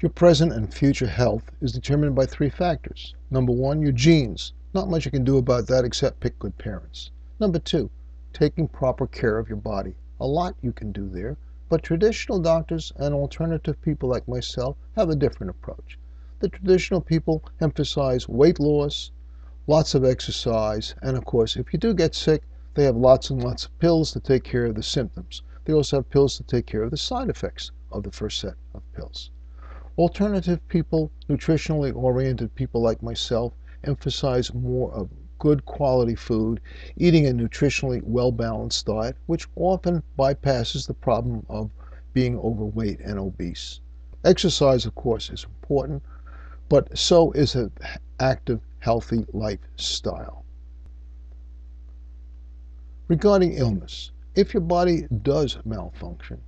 Your present and future health is determined by three factors. Number one, your genes. Not much you can do about that except pick good parents. Number two, taking proper care of your body. A lot you can do there, but traditional doctors and alternative people like myself have a different approach. The traditional people emphasize weight loss, lots of exercise, and of course, if you do get sick, they have lots and lots of pills to take care of the symptoms. They also have pills to take care of the side effects of the first set of pills. Alternative people, nutritionally oriented people like myself, emphasize more of good quality food, eating a nutritionally well-balanced diet, which often bypasses the problem of being overweight and obese. Exercise, of course, is important, but so is an active, healthy lifestyle. Regarding illness, if your body does malfunction,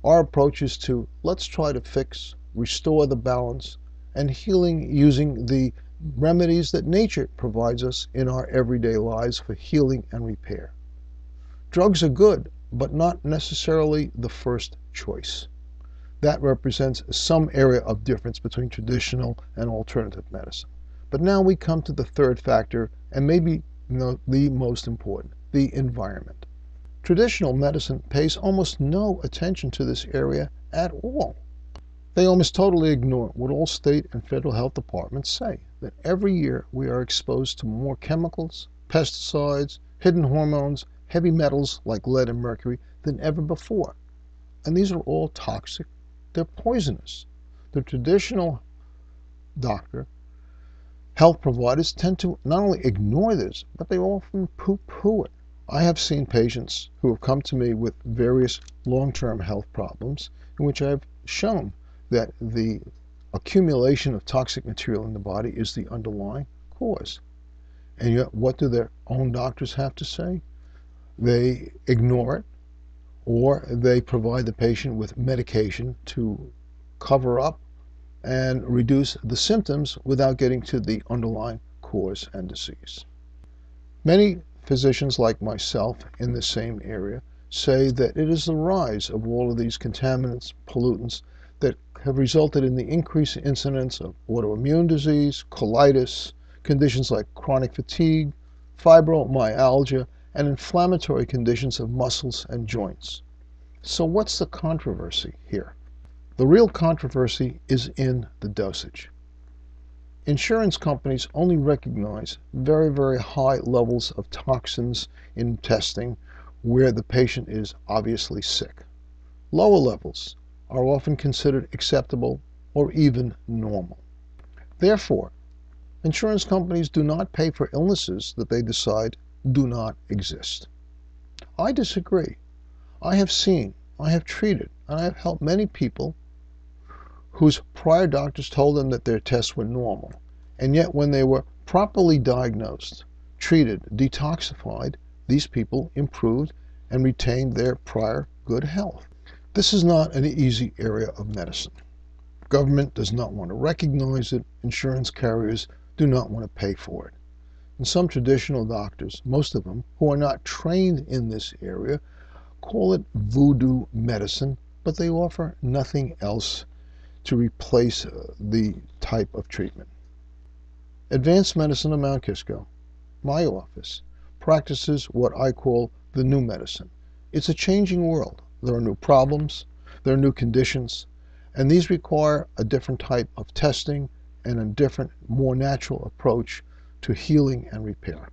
our approach is to let's try to fix, restore the balance, and healing using the remedies that nature provides us in our everyday lives for healing and repair. Drugs are good, but not necessarily the first choice. That represents some area of difference between traditional and alternative medicine. But now we come to the third factor, and maybe the most important, the environment. Traditional medicine pays almost no attention to this area at all. They almost totally ignore what all state and federal health departments say, that every year we are exposed to more chemicals, pesticides, hidden hormones, heavy metals like lead and mercury than ever before. And these are all toxic. They're poisonous. The traditional doctor, health providers tend to not only ignore this, but they often poo-poo it. I have seen patients who have come to me with various long-term health problems in which I have shown that the accumulation of toxic material in the body is the underlying cause. And yet, what do their own doctors have to say? They ignore it, or they provide the patient with medication to cover up and reduce the symptoms without getting to the underlying cause and disease. Many physicians like myself in the same area say that it is the rise of all of these contaminants, pollutants, that have resulted in the increased incidence of autoimmune disease, colitis, conditions like chronic fatigue, fibromyalgia, and inflammatory conditions of muscles and joints. So what's the controversy here? The real controversy is in the dosage. Insurance companies only recognize very, very high levels of toxins in testing where the patient is obviously sick. Lower levels are often considered acceptable or even normal. Therefore, insurance companies do not pay for illnesses that they decide do not exist. I disagree. I have seen, I have treated, and I have helped many people whose prior doctors told them that their tests were normal, and yet when they were properly diagnosed, treated, detoxified, these people improved and retained their prior good health. This is not an easy area of medicine. Government does not want to recognize it. Insurance carriers do not want to pay for it. And some traditional doctors, most of them who are not trained in this area, call it voodoo medicine, but they offer nothing else to replace the type of treatment. Advanced Medicine of Mount Kisco, my office, practices what I call the new medicine. It's a changing world. There are new problems, there are new conditions, and these require a different type of testing and a different, more natural approach to healing and repair.